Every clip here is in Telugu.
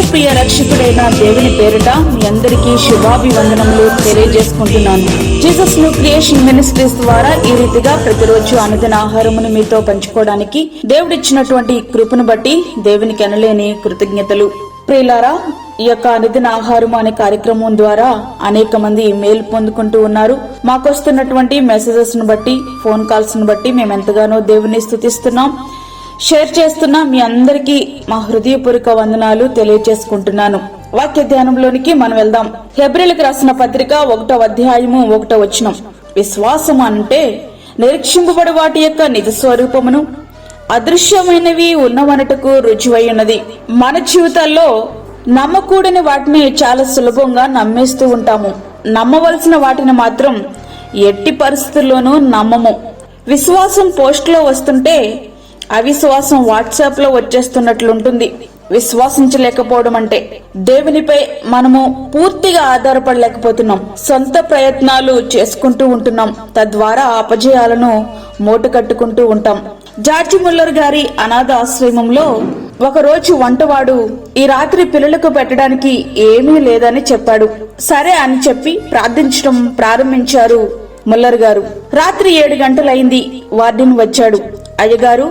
ప్రియ రక్షకుడైన దేవుని పేరిట మీ అందరికీ శుభాభివందనములు తెలియజేసుకుంటున్నాను. జీసస్ న్యూ క్రియేషన్ మినిస్ట్రీస్ ద్వారా ఈ రీతిగా ప్రతిరోజు అనుదిన ఆహారమును మీతో పంచుకోవడానికి దేవుడిచ్చినటువంటి కృపను బట్టి దేవునికి ఎనలేని కృతజ్ఞతలు. ప్రియులారా, ఈ యొక్క అనుదిన ఆహారం అనే కార్యక్రమం ద్వారా అనేక మంది మేలు పొందుకుంటూ ఉన్నారు. మాకొస్తున్నటువంటి మెసేజెస్ ను బట్టి, ఫోన్ కాల్స్ ను బట్టి మేము ఎంతగానో దేవుని స్తుతిస్తున్నాం. షేర్ చేస్తున్నా మీ అందరికీ మా హృదయపూర్వక వందనాలు తెలియజేసుకుంటున్నాను. వాక్య ధ్యానంలోనికి మనం వెళ్దాం. హెబ్రీయులకు రాసిన పత్రిక 1వ అధ్యాయము 1వ వచనం. విశ్వాసం అంటే నిరీక్షింపబడి వాటి యొక్క నిజ స్వరూపమును, అదృశ్యమైనవి ఉన్నవనటకు రుజువై ఉన్నది. మన జీవితాల్లో నమ్మకూడని వాటిని చాలా సులభంగా నమ్మేస్తూ ఉంటాము. నమ్మవలసిన వాటిని మాత్రం ఎట్టి పరిస్థితుల్లోనూ నమ్మము. విశ్వాసం పోస్ట్ లో వస్తుంటే అవిశ్వాసం వాట్సాప్ లో వచ్చేస్తున్నట్లుంటుంది. విశ్వాసించలేకపోవడం అంటే దేవునిపై మనము పూర్తిగా ఆధారపడలేకపోతున్నాం. సొంత ప్రయత్నాలు చేసుకుంటూ ఉంటున్నాం. తద్వారా అపజయాలను మూట కట్టుకుంటూ ఉంటాం. జార్జి ముల్లర్ గారి అనాథ ఆశ్రమంలో ఒకరోజు వంటవాడు ఈ రాత్రి పిల్లలకు పెట్టడానికి ఏమీ లేదని చెప్పాడు. సరే అని చెప్పి ప్రార్థించడం ప్రారంభించారు ముల్లర్ గారు. రాత్రి 7 గంటలైంది. వార్డెన్ వచ్చాడు. అయ్యగారు,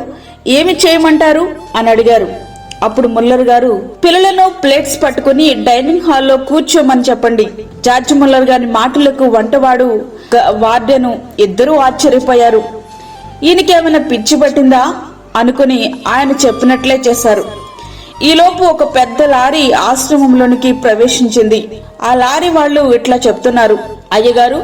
ఏమి చేయమంటారు అని అడిగారు. అప్పుడు ముల్లర్ గారు, పిల్లలను ప్లేట్స్ పట్టుకుని డైనింగ్ హాల్లో కూర్చోమని చెప్పండి. జార్జి ముల్లర్ గారి మాటలకు వంటవాడు, వార్డెను ఇద్దరూ ఆశ్చర్యపోయారు. ఈయనకేమైనా పిచ్చి పట్టిందా అనుకుని ఆయన చెప్పినట్లే చేశారు. ఈలోపు ఒక పెద్ద లారీ ఆశ్రమంలోనికి ప్రవేశించింది. ఆ లారీ వాళ్ళు ఇట్లా చెప్తున్నారు, అయ్యగారు,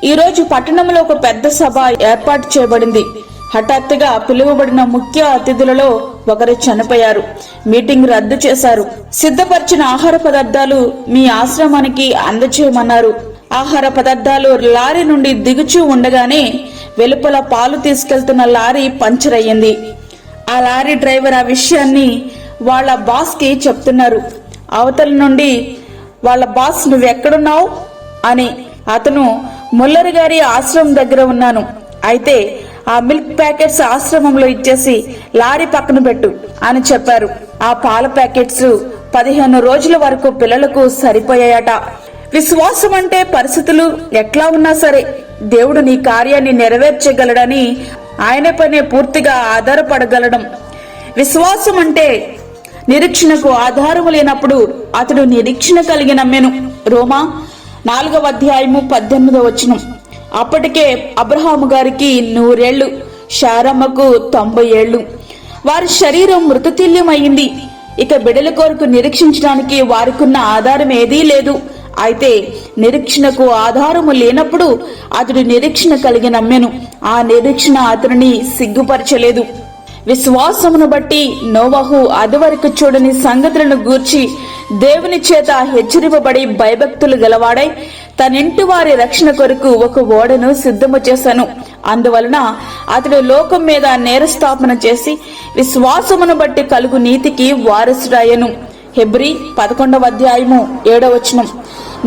ఈ రోజు పట్టణంలో ఒక పెద్ద సభ ఏర్పాటు చేయబడింది. హఠాత్తుగా పిలువబడిన ముఖ్య అతిథులలో ఒకరు చనిపోయారు. మీటింగ్ రద్దు చేశారు. సిద్ధపరిచిన ఆహార పదార్థాలు మీ ఆశ్రమానికి అందజేయమన్నారు. ఆహార పదార్థాలు లారీ నుండి దిగుచూ ఉండగానే వెలుపల పాలు తీసుకెళ్తున్న లారీ పంచర్ అయ్యింది. ఆ లారీ డ్రైవర్ ఆ విషయాన్ని వాళ్ళ బాస్ కి చెప్తున్నారు. అవతల నుండి వాళ్ళ బాస్, నువ్వెక్కడున్నావు అని. అతను, ముల్లర్ గారి ఆశ్రమం దగ్గర ఉన్నాను. అయితే ఆ మిల్క్ ప్యాకెట్స్ ఆశ్రమంలో ఇచ్చేసి లారీ పక్కన పెట్టు అని చెప్పారు. ఆ పాల ప్యాకెట్స్ 15 రోజుల వరకు పిల్లలకు సరిపోయాయట. విశ్వాసం అంటే పరిస్థితులు ఎట్లా ఉన్నా సరే దేవుడు నీ కార్యాన్ని నెరవేర్చగలడని ఆయన పైనే పూర్తిగా ఆధారపడగలడం. విశ్వాసం అంటే నిరీక్షణకు ఆధారము లేనప్పుడు అతడు నిరీక్షణ కలిగి నమ్మెను. రోమా 4వ అధ్యాయము 18వ వచనం. అప్పటికే అబ్రహాము గారికి 100 ఏళ్లు, శారమ్మకు 90 ఏళ్లు. వారి శరీరం మృతతుల్యమైంది. ఇక బిడ్డల కొరకు నిరీక్షించడానికి వారికున్న ఆధారం ఏదీ లేదు. అయితే నిరీక్షణకు ఆధారము లేనప్పుడు అతడు నిరీక్షణ కలిగి నమ్మెను. ఆ నిరీక్షణ అతనిని సిగ్గుపరచలేదు. విశ్వాసమును బట్టి నోవహు అదివరకు చూడని సంగతులను గూర్చి దేవుని చేత హెచ్చరింపబడి భయభక్తులు గలవాడై తనింటి వారి రక్షణ కొరకు ఒక ఓడను సిద్ధము చేశాను. అందువలన అతడు లోకం మీద నేరస్థాపన చేసి విశ్వాసమును బట్టి కలుగు నీతికి వారసుడాయను. హెబ్రీ 11వ అధ్యాయము 7వ వచనం.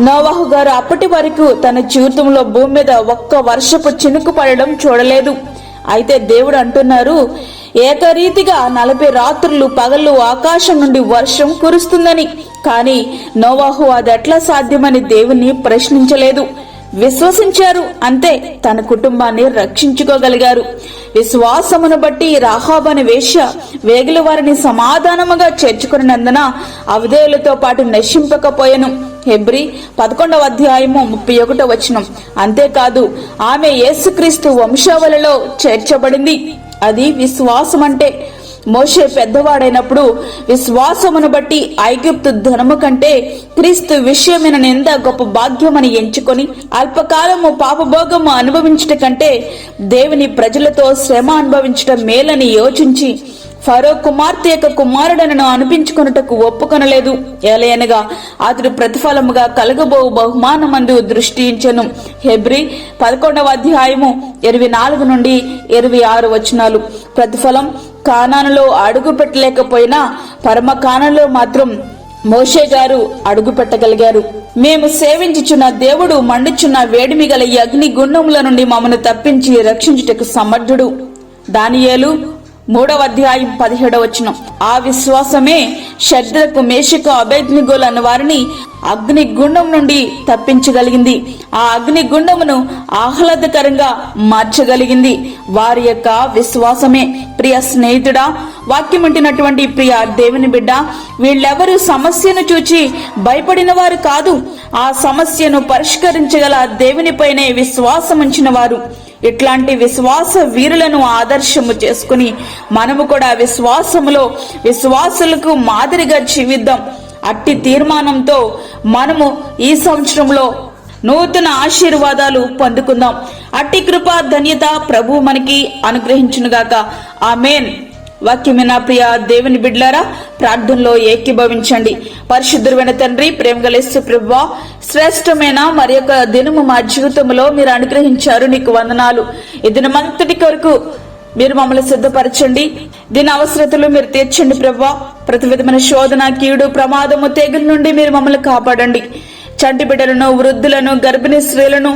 నోవహు గారు అప్పటి వరకు తన జీవితంలో భూమి మీద ఒక్క వర్షపు చినుకు పడడం చూడలేదు. అయితే దేవుడు అంటున్నారు, ఏకరీతిగా 40 రాత్రులు పగళ్ళు ఆకాశం నుండి వర్షం కురుస్తుందని. కానీ నోవహు అది ఎట్లా సాధ్యమని దేవుణ్ణి ప్రశ్నించలేదు. విశ్వసించారు, అంతే. తన కుటుంబాన్ని రక్షించుకోగలిగారు. విశ్వాసమును బట్టి రాహాబు అనే వేశ్య వేగుల వారిని సమాధానముగా చేర్చుకున్నందున అవధేయులతో పాటు నశింపకపోయెను. హెబ్రీ 11వ అధ్యాయము 31వ వచనం. అంతేకాదు, ఆమె యేసుక్రీస్తు వంశావళిలో చేర్చబడింది. అది విశ్వాసం అంటే. మోషే పెద్దవాడైనప్పుడు విశ్వాసమును బట్టి ఐగుప్తు ధనము కంటే క్రీస్తు విషయమైన నింద గొప్ప భాగ్యమని ఎంచుకొని అల్పకాలము పాపభోగము అనుభవించట కంటే దేవుని ప్రజలతో శ్రమ అనుభవించటం మేలని యోచించి ఫరో కుమార్తె యొక్క కుమారుడనను అనిపించుకొనుటకు ఒప్పుకొనలేదు. ఏలయనగా అతడు ప్రతిఫలముగా కలగబో బహుమానమందు దృష్టించెను. హెబ్రీ 11వ అధ్యాయము 24 నుండి 26 వచనాలు. ప్రతిఫలం కానానులో అడుగు పెట్టలేకపోయినా పరమ కానానులో మాత్రం మోషే గారు అడుగు పెట్టగలిగారు. మేము సేవించుచున్న దేవుడు మండుచున్న వేడిమి గల అగ్ని గుండముల నుండి మమ్మను తప్పించి రక్షించుటకు సమర్థుడు. దానియేలు 3వ అధ్యాయం 17వ వచనం. ఆ విశ్వాసమే షద్రకు, మేషకు, అబేద్నెగోలు అన్న వారిని అగ్ని గుండం నుండి తప్పించగలిగింది. ఆ అగ్ని గుండమును ఆహ్లాదకరంగా మార్చగలిగింది వారి యొక్క విశ్వాసమే. ప్రియ స్నేహితుడా, వాక్యం వింటున్నటువంటి ప్రియ దేవుని బిడ్డ, వీళ్ళెవరు సమస్యను చూచి భయపడిన వారు కాదు. ఆ సమస్యను పరిష్కరించగల దేవునిపైనే విశ్వాసం ఉంచిన వారు. ఇట్లాంటి విశ్వాస వీరులను ఆదర్శము చేసుకుని మనము కూడా విశ్వాసులకు మాదిరిగా జీవిద్దాం. అట్టి తీర్మానంతో మనము ఈ సంవత్సరంలో నూతన ఆశీర్వాదాలు పొందుకుందాం. అట్టి కృపా ధన్యత ప్రభు మనకి అనుగ్రహించునుగాక. ఆమేన్. వాక్యమైన ప్రియ దేవుని బిడ్డలారా, ప్రార్థనలో ఏకీభవించండి. పరిశుద్ధుడైన తండ్రి, ప్రేమగల యేసు ప్రభువా, శ్రేష్టమైన మరి యొక్క దినము మా జీవితంలో మీరు అనుగ్రహించారు. నీకు వందనాలు. ఈ దినమంతటి కొరకు మీరు మమ్మల్ని సిద్ధపరచండి. దీని అవసరతలు మీరు తీర్చండి ప్రభువా. ప్రతి విధమైన శోధన, కీడు, ప్రమాదము, తెగుల నుండి మీరు మమ్మల్ని కాపాడండి. చంటి బిడ్డలను, వృద్ధులను, గర్భిణీ స్త్రీలను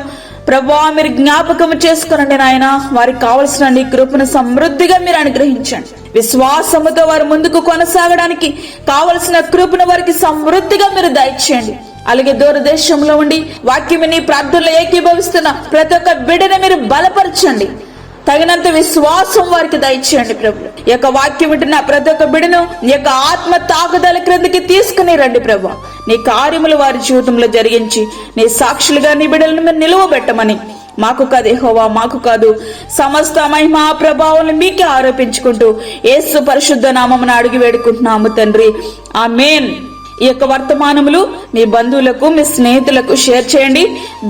ప్రభువా మీరు జ్ఞాపకం చేసుకునండి నాయన. వారికి కావలసిన నీ కృపను సమృద్ధిగా మీరు అనుగ్రహించండి. విశ్వాసముతో వారు ముందుకు కొనసాగడానికి కావలసిన కృపను వారికి సమృద్ధిగా మీరు దయచేయండి. అలాగే దూరదేశంలో ఉండి వాక్యమిని ప్రార్థనలో ఏకీభవిస్తున్న ప్రతి ఒక్క బిడ్డను మీరు బలపరచండి. తగినంత విశ్వాసం వారికి దయచేయండి ప్రభు. ఈ యొక్క వాక్యం వింటున్న ప్రతి ఒక్క బిడ్డను నీ యొక్క ఆత్మ తాకుదల క్రిందికి తీసుకుని రండి ప్రభు. నీ కార్యములు వారి జీవితంలో జరిగించి నీ సాక్షులుగా నీ బిడ్డలను మీరు నిలువబెట్టమని, మాకు కాదు యెహోవా, మాకు కాదు, సమస్త మహిమ ప్రభావం మీకే ఆరోపించుకుంటూ యేసు పరిశుద్ధ నామమున అడిగి వేడుకుంటున్నాము తండ్రి. ఆమేన్. ఈ యొక్క వర్తమానములు మీ బంధువులకు, మీ స్నేహితులకు షేర్ చేయండి.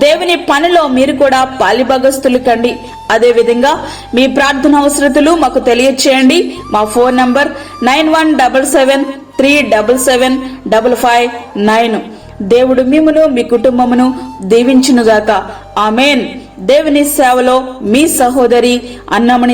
దేవుని పనిలో మీరు కూడా పాలిభాగస్తులు కండి. అదే విధంగా మీ ప్రార్థన అవసరతలు మాకు తెలియచేయండి. మా ఫోన్ నంబర్ 9177377559. దేవుడు మిమ్మును మీ కుటుంబమును దీవించునుగాక. ఆమేన్. దేవుని సేవలో మీ సహోదరి అన్నమణి